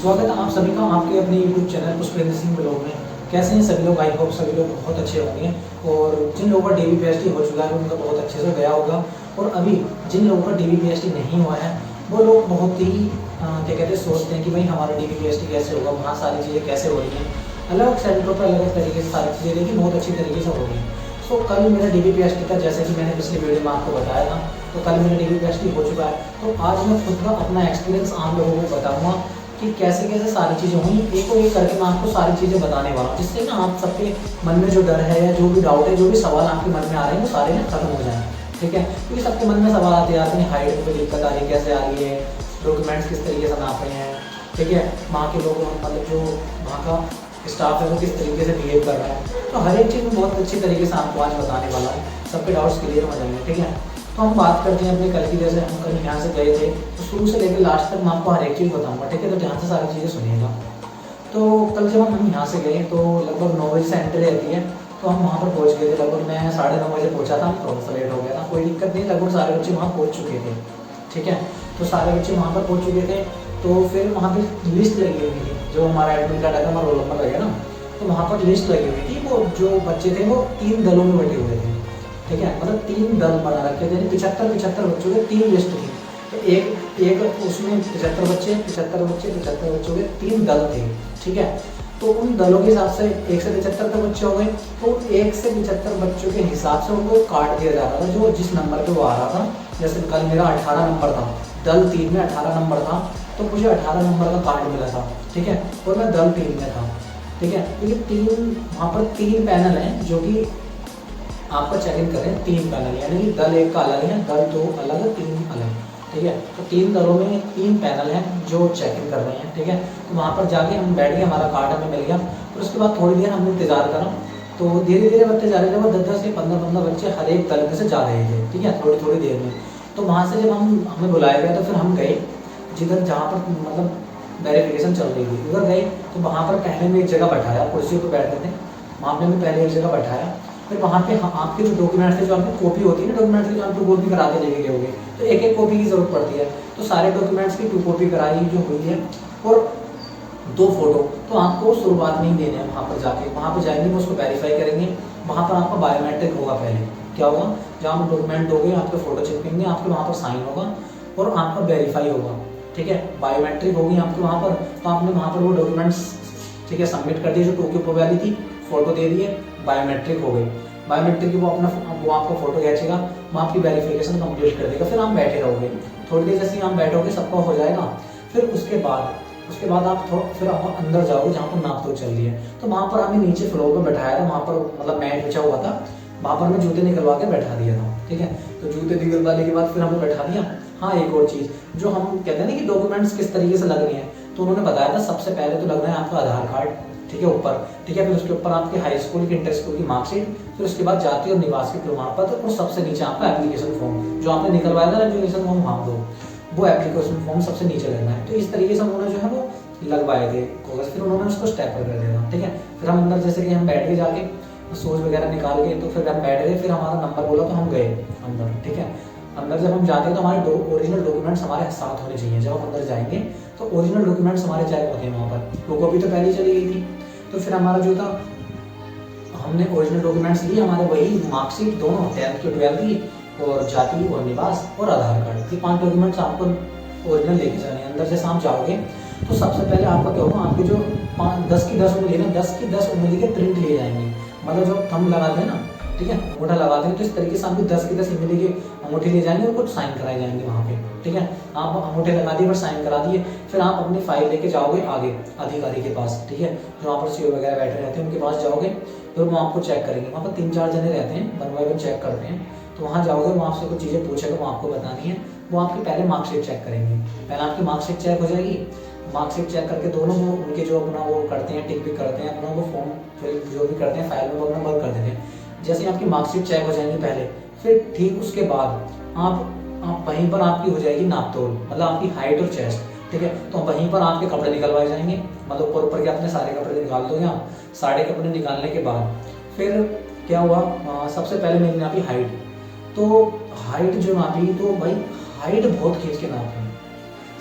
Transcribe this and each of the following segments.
स्वागत है आप सभी का आपके अपने YouTube channel Pushpendra Singh blog में। कैसे हैं सभी लोग? आई होप सभी लोग बहुत अच्छे होंगे। और जिन लोगों का DBPST हो चुका है उनका बहुत अच्छे से गया होगा। और अभी जिन लोगों का DBPST नहीं हुआ है वो लोग बहुत ही क्या कहते हैं सोचते हैं कि भाई हमारा DBPST कैसे होगा, वहाँ सारी चीज़ें कैसे हो रही हैं, अलग सेंटरों पर अलग तरीके से सारी चीज़ें देखी बहुत अच्छी तरीके से हो रही हैं। सो कल मेरा DBPST का, जैसे कि मैंने पिछले वीडियो में आपको बताया था, तो कल मेरा DBPST हो चुका है। तो आज मैं खुद का अपना एक्सपीरियंस आप लोगों को बताऊँगा कि कैसे कैसे सारी चीज़ें हुई, एक और एक करके मैं आपको सारी चीज़ें बताने वाला हूँ, जिससे ना आप सबके मन में जो डर है या जो भी डाउट है, जो भी सवाल आपके मन में आ रहे हैं वो सारे ना खत्म हो जाएं। ठीक है, क्योंकि सबके मन में सवाल आते हैं, अपनी हाइट में कोई दिक्कत आ रही है, कैसे आ रही है, डॉक्यूमेंट्स किस तरीके से नाप रहे हैं, ठीक है, वहाँ के लोग मतलब जो वहाँ का स्टाफ है वो किस तरीके से बिहेव कर रहा है। तो हर एक चीज़ में बहुत अच्छी तरीके से आपको आज बताने वाला है, सबके डाउट्स क्लियर हो जाएंगे। ठीक है, तो हम बात करते हैं अपने कल की। जैसे हम कल यहाँ से गए थे तो शुरू से लेकर लास्ट तक मैं आपको हर एक चीज़ बताऊंगा। ठीक है, तो ध्यान से सारी चीज़ें सुनिएगा। तो कल जब हम यहाँ से गए तो लगभग 9 बजे से एंट्री रहती है, तो हम वहाँ पर पहुँच गए थे। लगभग मैं 9:30 बजे पहुँचा था, थोड़ा सा लेट हो गया था, कोई दिक्कत नहीं, लगभग सारे बच्चे वहाँ पहुँच चुके थे। ठीक है, तो सारे बच्चे वहाँ पर पहुँच चुके थे। तो फिर वहाँ पर लिस्ट लगी हुई थी, जो हमारा एडमिट कार्ड है, हमारा रोल नंबर लगेगा ना, तो वहाँ पर लिस्ट लगी हुई थी। वो जो बच्चे थे वो 3 दलों में बटे हुए थे। ठीक है, मतलब 3 दल बना रखे थे, 75 बच्चों के 3 लिस्ट थी। तो एक उसमें 75 बच्चे 75 बच्चे 75 बच्चों के 3 दल थे। ठीक है, तो उन दलों के हिसाब से 1 से 75 तक बच्चे हो गए। तो 1 से 75 बच्चों के हिसाब से उनको कार्ड दिया जा रहा था, जो जिस नंबर पे वो आ रहा था। जैसे कल मेरा 18 नंबर था, दल 3 में 18 नंबर था, तो मुझे 18 नंबर का कार्ड मिला था। ठीक है, और मैं दल 3 में था। ठीक है, क्योंकि 3 वहाँ पर 3 पैनल हैं जो कि आपका चेक इन करें, 3 पैनल, यानी कि दल 1 का अलग है, दल 2 अलग, 3 अलग। ठीक है, तो 3 दलों में 3 पैनल हैं जो चेक इन कर रहे हैं। ठीक है, तो वहाँ पर जाके हम बैठ गए, हमारा कार्ड हमें मिल गया। फिर उसके बाद थोड़ी देर हमने इंतजार करा, तो धीरे धीरे बढ़ते जा रहे थे, वो 10-10 से 15-15 बच्चे हर एक दल में से जा रहे थे। ठीक है, थोड़ी थोड़ी देर में। तो वहाँ से जब हमें बुलाया गया तो फिर हम गए जिधर जहाँ पर मतलब वेरिफिकेशन चल रही थी, उधर गए। तो वहाँ पर पहले में एक जगह बैठाया, कुर्सी पर बैठे थे, वहाँ पर हमें पहले एक जगह बैठाया। फिर वहाँ पे आपके जो डॉक्यूमेंट्स थे, जो आपकी कॉपी होती है ना डॉक्यूमेंट्स की, जो आप 2 कॉपी करा के लेके गए होंगे, तो एक एक कॉपी की जरूरत पड़ती है। तो सारे डॉक्यूमेंट्स की 2 कॉपी कराई जो हुई है, और 2 फोटो। तो आपको शुरुआत में ही देने हैं वहाँ पर जाके, वहाँ पर जाएंगे वो उसको वेरीफाई करेंगे। वहाँ पर आपका बायोमेट्रिक होगा। पहले क्या होगा, जहाँ आप डॉक्यूमेंट दोगे आपके फोटो चिपकेंगे, आपके वहाँ पर साइन होगा और आपका वेरीफाई होगा। ठीक है, बायोमेट्रिक होगी आपके वहाँ पर, तो आपने वहाँ पर वो डॉक्यूमेंट्स ठीक है सबमिट कर दिए, जो 2 की कॉपी वाली थी, फोटो दे दिए, बायोमेट्रिक हो गई। बायोमेट्रिक की वो आपको फोटो खींचेगा, वो आपकी वेरिफिकेशन कंप्लीट कर देगा। फिर आप बैठे रहोगे, थोड़ी देर जैसे आप बैठोगे सबका हो जाएगा। फिर उसके बाद आप फिर आप अंदर जाओगे जहाँ पर नाप तोल चल रही है। तो वहाँ पर हमें नीचे फ्लोर पर बैठाया था, वहाँ पर मतलब मैट बिछा हुआ था, वहाँ पर हमें जूते निकलवा के बैठा दिया था। ठीक है, तो जूते निकलवाने के बाद फिर हमें बैठा दिया। हाँ, एक और चीज़ जो हम कहते हैं ना कि डॉक्यूमेंट्स किस तरीके से लग रही हैं, तो उन्होंने बताया था सबसे पहले तो लग रहा है आपका आधार कार्ड। ठीक है, ऊपर। ठीक है, फिर उसके ऊपर आपके हाई स्कूल की, इंटर स्कूल की मार्कशीट, फिर उसके बाद जाति और निवास के प्रमाण पत्र, और सबसे नीचे आपका एप्लीकेशन फॉर्म जो आपने निकलवाया था, एप्लीकेशन फॉर्म वहाँ दो, वो एप्लीकेशन फॉर्म सबसे नीचे लगना है। तो इस तरीके से उन्होंने जो है वो लगवाए थे कागज, फिर उन्होंने उसको स्टेपल कर दिया था। ठीक है, फिर हम अंदर जैसे कि हम बैठ के जाके सोच वगैरह निकाल के, तो फिर हम बैठ गए, फिर हमारा नंबर बोला तो हम गए अंदर। ठीक है, अंदर जब हम जाते हैं तो हमारे ओरिजिनल डॉक्यूमेंट्स हमारे साथ होने चाहिए। जब हम अंदर जाएंगे तो ओरिजिनल डॉक्यूमेंट्स हमारे चेक होते हैं वहाँ पर। वो कॉपी तो पहले चली गई थी, तो फिर हमारा जो था हमने ओरिजिनल डॉक्यूमेंट्स लिए, हमारे वही मार्कशीट दोनों, 10th की 12th की, और जाति और निवास और आधार कार्ड, ये 5 डॉक्यूमेंट्स आपको ओरिजिनल लेके जाने हैं। अंदर जैसे आप जाओगे तो सबसे पहले आपका क्या होगा, आपके जो 10 की 10 उंगली ना, 10 की 10 उंगली के प्रिंट लिए जाएंगे। मतलब जो थंब लगाते हैं ना, ठीक है, अंगूठा लगाते हैं, तो इस तरीके से आपकी 10 की 10 उंगली के अंगूठे लिए जाएंगे और कुछ साइन कराए जाएंगे वहाँ पे। ठीक है, आप अंगूठे लगा दिए, पर साइन करा दिए, फिर आप अपनी फाइल लेके जाओगे आगे अधिकारी के पास। ठीक है, जो वहाँ पर सीओ वगैरह बैठे रहते हैं उनके पास जाओगे, फिर वो आपको चेक करेंगे। वहाँ पर 3-4 जने रहते हैं, 1 बाय 1 चेक करते हैं। तो वहाँ जाओगे, वो आपसे कुछ चीज़ें पूछेगा, वो आपको बतानी है। वो आपकी पहले मार्कशीट चेक करेंगे, पहले आपकी मार्कशीट चेक हो जाएगी। मार्कशीट चेक करके दोनों वो उनके जो अपना वो करते हैं, टिक भी करते हैं, अपना वो फॉर्म फिल जो भी करते हैं फाइल में, वो अपना वर्क कर देते हैं। जैसे आपकी मार्कशीट चेक हो जाएंगी पहले, फिर ठीक उसके बाद आप वहीं पर आपकी हो जाएगी नाप तोल, मतलब आपकी हाइट और चेस्ट। ठीक है, तो वहीं पर आपके कपड़े निकलवाए जाएंगे, मतलब ऊपर के अपने सारे कपड़े निकाल दोगे आप। सारे कपड़े निकालने के बाद फिर क्या हुआ, सबसे पहले मैंने नापी हाइट। तो हाइट जो नापी, तो भाई हाइट बहुत खींच के नापी,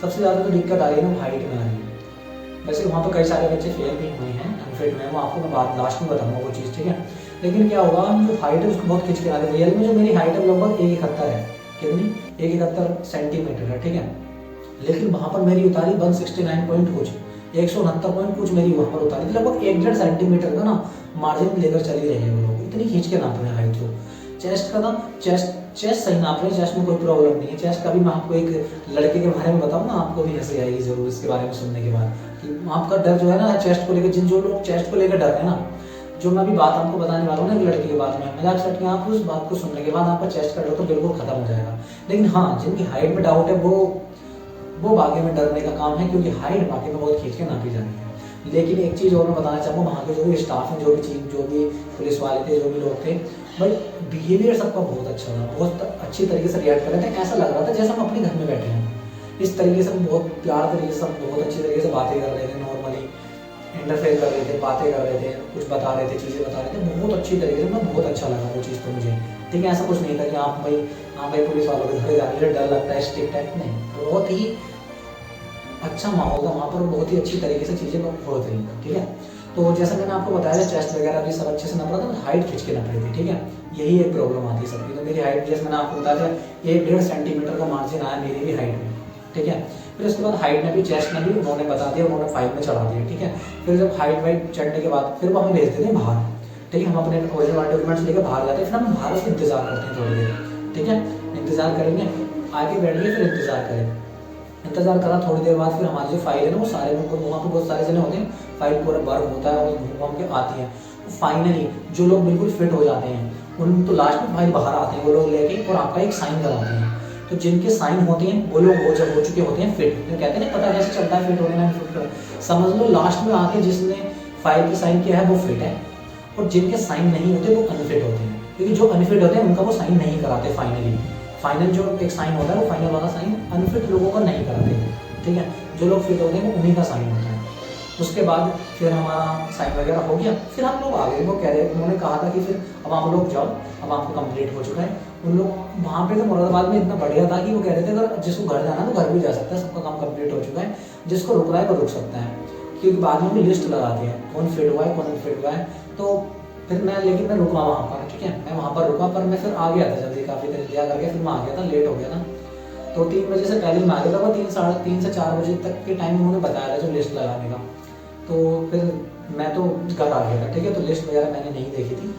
सबसे ज़्यादा तो दिक्कत आ रही है ना हाइट में आ रही है। वैसे वहाँ पर कई सारे बच्चे फेल भी हुए हैं, अनफिट में, वो आपको मैं बात लास्ट में बताऊँगा वो चीज़, ठीक है। लेकिन क्या होगा, जो हाइट है उसको बहुत खींच के आते, रियल में जो मेरी हाइट है लगभग 171 है, कितनी, 171 सेंटीमीटर है, ठीक है। लेकिन वहाँ पर मेरी उतारी 169 पॉइंट कुछ, 169 पॉइंट कुछ मेरी वहाँ पर उतारी थी, लगभग 1.5 सेंटीमीटर का ना मार्जिन लेकर चली रही है वो लोग, इतनी खींच के नाप रहे हैं हाइट। जो चेस्ट का ना, चेस्ट सही नाप रहे हैं, चेस्ट में कोई प्रॉब्लम नहीं है। चेस्ट का भी मैं आपको एक लड़के के बारे में बताऊँ ना, आपको भी हंसी आएगी जरूर इसके बारे में सुनने के बाद, कि आपका डर जो है ना चेस्ट को लेकर, जो लोग चेस्ट को लेकर डर रहे हैं ना, जो मैं अभी बात आपको बताने वाला हूँ ना एक लड़के के बारे में, मजाक सेट के आप उस बात को सुनने के बाद आपका चेस्ट का डर तो बिल्कुल खत्म हो जाएगा। लेकिन हाँ, जिनकी हाइट में डाउट है वो बाकी में डरने का काम है, क्योंकि हाइट बाकी में बहुत खींच के नापी जानी है। लेकिन एक चीज़ और मैं बताना चाहूँगा, वहाँ के जो भी स्टाफ हैं, जो भी पुलिस वाले थे, जो भी लोग थे, भाई बिहेवियर सबका बहुत अच्छा था, बहुत अच्छी तरीके से रिएक्ट कर रहे थे, ऐसा लग रहा था जैसे हम अपने घर में बैठे हैं। इस तरीके से बहुत प्यार तरीके से, बहुत अच्छी तरीके से बातें कर रहे थे, नॉर्मली इंटरफेयर कर रहे थे, बातें कर रहे थे, कुछ बता रहे थे, चीज़ें बता रहे थे, बहुत अच्छी तरीके से, मतलब बहुत अच्छा लगा वो चीज़ तो मुझे, ठीक है। ऐसा कुछ नहीं था कि आप भाई, हाँ भाई पुलिस वालों के घर जाने से डर लगता है, स्ट्रिक्ट है, नहीं, बहुत ही अच्छा माहौल था वहाँ पर, बहुत ही अच्छी तरीके से चीज़ें हो रही थी, ठीक है। तो जैसा मैंने आपको बताया, चेस्ट वगैरह भी सब अच्छे से नप रहा था, हाइट खींच के नप रही थी, ठीक है। यही एक प्रॉब्लम आती है सबकी। तो मेरी हाइट, जैसे मैंने आपको बताया, 1.5 सेंटीमीटर का मार्जिन आया मेरी भी हाइट में, ठीक है। फिर उसके बाद हाइट में भी, चेस्ट में भी उन्होंने बता दिया, उन्होंने फाइल में चढ़ा दिया, ठीक है। फिर जब हाइट वाइट चढ़ने के बाद फिर वो हमें भेज देते हैं बाहर, ठीक है। हम अपने ओरिजिनल डॉक्यूमेंट्स लेकर बाहर जाते हैं, फिर हम बाहर उसका इंतजार करते हैं थोड़ी देर, ठीक है। इंतजार करेंगे, आगे बैठिए, फिर इंतजार करें। इंतजार करा, थोड़ी देर बाद फिर हमारी जो फाइल है ना, वो सारे लोग, वहाँ पर बहुत सारे जने होते हैं, फाइल पूरा वर्क होता है और घूम के आती है। तो फाइनली जो लोग बिल्कुल फिट हो जाते हैं, उन तो लास्ट में फाइल बाहर आते हैं वो लोग लेके, और आपका एक साइन कराते हैं। तो जिनके साइन होते हैं वो लोग हो चुके होते हैं फिट, तो कहते हैं ना पता कैसे चलता है फिट होने में, फिट समझ लो लास्ट में आके जिसने फाइल पे साइन किया है वो फिट है, और जिनके साइन नहीं होते वो अनफिट होते हैं, क्योंकि जो अनफिट होते हैं उनका वो साइन नहीं कराते। फाइनल जो एक साइन होता है, वो फाइनल वाला साइन अनफिट लोगों का नहीं कराते, ठीक है। जो लोग फिट होते हैं वो उन्हीं का साइन होता है। उसके बाद फिर हमारा साइन वगैरह हो गया, फिर हम लोग आ गए। वो कह रहे, उन्होंने कहा था कि फिर अब आप लोग जाओ, अब आपको कंप्लीट हो चुका है। उन लोग वहाँ पे तो मुरादाबाद में इतना बढ़िया था कि वो कह रहे थे अगर जिसको घर जाना है तो घर भी जा सकता है, सबका काम कंप्लीट हो चुका है, जिसको रुक रहा है वो रुक सकता है, क्योंकि बाद में भी लिस्ट लगाते हैं कौन फिट हुआ है कौन अनफिट हुआ है। तो फिर लेकिन मैं रुका वहाँ पर, ठीक है, मैं वहाँ पर रुका, पर मैं फिर आ गया था जल्दी, काफ़ी देर लिया करके फिर मैं आ गया था, लेट हो गया था। तो 3 बजे से पहले मैं आ गया था, वो 3 से 4 बजे तक के टाइम उन्होंने बताया था जो लिस्ट लगाने का। तो फिर मैं तो घर आ गया था, ठीक है। तो लिस्ट वगैरह मैंने नहीं देखी थी।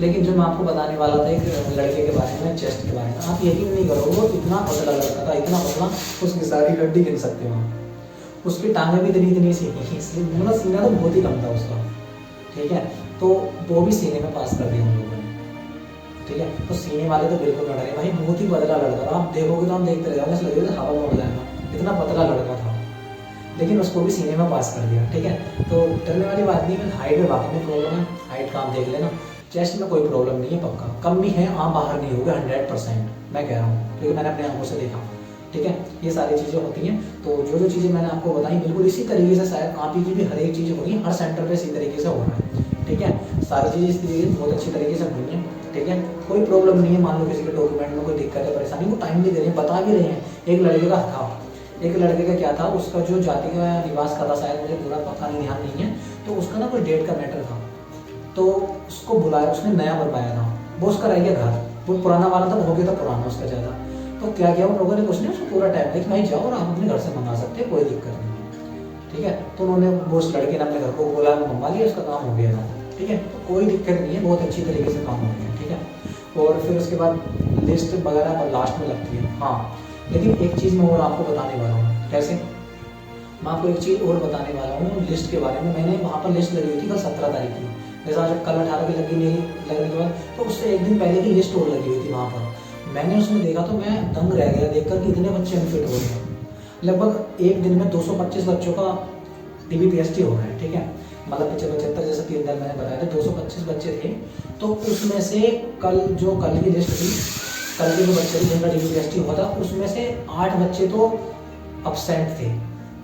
लेकिन जो मैं आपको बताने वाला था एक लड़के के बारे में, चेस्ट के बारे में, आप यकीन नहीं करोगे, वो इतना पतला लड़का था, इतना पतला, उसकी सारी हड्डी गिन सकते हो आप। उसकी टांगें भी इतनी सी थी, इसलिए मतलब सीना तो बहुत ही कम था उसका, ठीक है। तो वो भी सीने में पास कर दिया हम लोगों ने, ठीक है। तो सीने वाले तो बिल्कुल न डरे भाई, बहुत ही पतला लड़का था, आप देखोगे तो हम देखते रह जाओगे, ऐसा लगेगा हवा में उड़ जाएगा, इतना पतला लड़का था। लेकिन उसको भी सीने में पास कर दिया, ठीक है। तो डरने वाली बात नहीं है। हाइट में बाकी में प्रॉब्लम है, हाइट का आप देख लेना। चेस्ट में कोई प्रॉब्लम नहीं है, पक्का कम भी है, आप बाहर नहीं होगा 100%, मैं कह रहा हूँ, क्योंकि मैंने अपने आंखों से देखा, ठीक है। ये सारी चीज़ें होती हैं। तो जो चीज़ें मैंने आपको बताई बिल्कुल इसी तरीके से शायद आप ही की भी हर एक चीज़ होगी, हर सेंटर पे इसी तरीके से हो रहा है, ठीक है। सारी चीज़ें इस तरीके से बहुत अच्छी तरीके से हुई हैं, ठीक है। कोई प्रॉब्लम नहीं है। मान लो किसी के डॉक्यूमेंट में कोई दिक्कत है, परेशानी, वो टाइम भी दे रहे हैं, बता भी रहे हैं। एक लड़के का था, एक लड़के का क्या था, उसका जो जाति का निवास का था, शायद मुझे पूरा पक्का नहीं ध्यान नहीं है, तो उसका ना कोई डेट का मैटर था, तो उसको बुलाया, उसने नया बनवाया था, वो उसका रह गया घर, वो पुराना वाला था, वो हो गया था पुराना उसका ज़्यादा। तो क्या किया उन लोगों ने, कुछ नहीं, उसको पूरा टाइम दिया कि भाई जाओ और आप अपने घर से मंगा सकते हैं, कोई दिक्कत नहीं है, ठीक है। तो उन्होंने वो उस लड़के ने अपने घर को बोला, मंगवा लिया, उसका काम हो गया था, ठीक है। तो कोई दिक्कत नहीं है, बहुत अच्छी तरीके से काम हो गया, ठीक है। और फिर उसके बाद लिस्ट वगैरह लास्ट में लगती है। हाँ, लेकिन एक चीज़ मैं और आपको बताने वाला हूँ। कैसे? मैं आपको एक चीज़ और बताने वाला हूँ लिस्ट के बारे में। मैंने वहाँ पर लिस्ट लगी हुई थी कल 17 तारीख की, जैसे आज कल 18 की लगी नहीं, लगने के बाद तो उससे एक दिन पहले की लिस्ट और लगी हुई थी वहाँ पर। मैंने उसमें देखा तो मैं दंग रह गया देखकर कि इतने बच्चे अनफिट हो गए। लगभग एक दिन में 225 बच्चों का DBPST हो रहा है, ठीक है। मतलब 75 जैसे 3 दिन मैंने बताया था, 225 बच्चे थे। तो उसमें से कल की लिस्ट थी, कल के जो बच्चे थे जिनका DBPST हुआ था, उसमें से 8 बच्चे तो अपसेंट थे।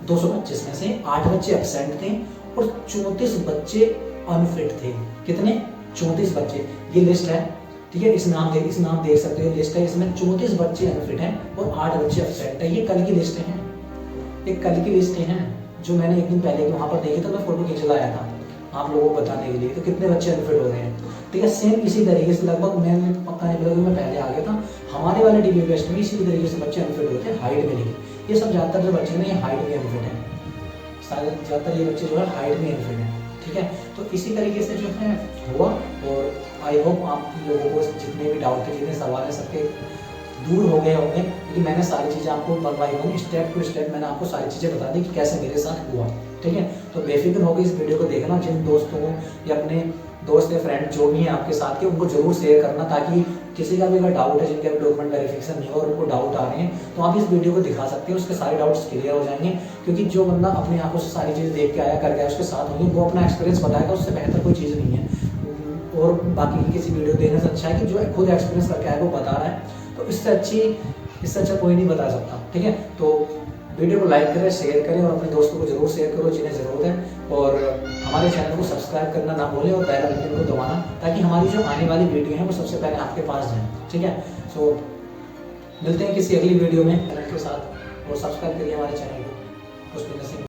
225 में से 8 बच्चे अपसेंट थे और 34 बच्चे अनफिट थे। कितने? 34 बच्चे। ये लिस्ट है, ठीक है। इस नाम देख सकते हो, लिस्ट है, इसमें 34 बच्चे अनफिट हैं और 8 बच्चे अपसेंट है। ये कल की लिस्ट है, ये कल की लिस्ट हैं जो मैंने एक दिन पहले वहाँ पर देखी तो मैं फ़ोटो खींच लाया था आप लोगों को बताने के लिए, तो कितने बच्चे अनफिट हो रहे हैं। ठीक है, सेम इसी तरीके से लगभग मैंने पक्का नहीं पता, मैं पहले आ गया था, हमारे वाले DBPST में इसी तरीके से बच्चे अनफिट होते हैं, हाइट में नहीं। ये सब ज़्यादातर जो बच्चे हैं ये हाइट में अनफिट हैं, सारे ज़्यादातर ये बच्चे जो है हाइट में अनफिट हैं। ठीक है, तो इसी तरीके से जो है हुआ, और आई होप आप लोगों को जितने भी डाउट थे, जितने सवाल हैं, सबके दूर हो गए होंगे, क्योंकि मैंने सारी चीज़ें आपको बनवाई होंगी, स्टेप टू स्टेप मैंने आपको सारी चीज़ें बता दी कि कैसे मेरे साथ हुआ। ठीक है, तो बेफिक्र होकर इस वीडियो को देखना, जिन दोस्तों को या अपने दोस्त या फ्रेंड जो भी हैं आपके साथ के, उनको जरूर शेयर करना, ताकि किसी का भी अगर डाउट है, जिनके भी डॉक्यूमेंट वेरिफिकेशन नहीं हो और उनको डाउट आ रहे हैं, तो आप इस वीडियो को दिखा सकते हैं, उसके सारे डाउट्स क्लियर हो जाएंगे। क्योंकि जो बंदा अपने आंखों से सारी चीज़ें देख के आया, कर गया, उसके साथ होंगे, वो अपना एक्सपीरियंस बताएगा, उससे बेहतर कोई चीज़ नहीं है। और बाकी किसी वीडियो देखने से अच्छा है कि जो खुद एक्सपीरियंस करके आया वो बता रहा है, तो इससे अच्छा कोई नहीं बता सकता। ठीक है, तो वीडियो को लाइक करें, शेयर करें और अपने दोस्तों को जरूर शेयर करो जिन्हें ज़रूरत है, और हमारे चैनल को सब्सक्राइब करना ना भूलें और बेल आइकन को दबाना, ताकि हमारी जो आने वाली वीडियो है वो सबसे पहले आपके पास जाए। ठीक है, सो मिलते हैं किसी अगली वीडियो में चैनल के साथ, और सब्सक्राइब करिए हमारे चैनल को।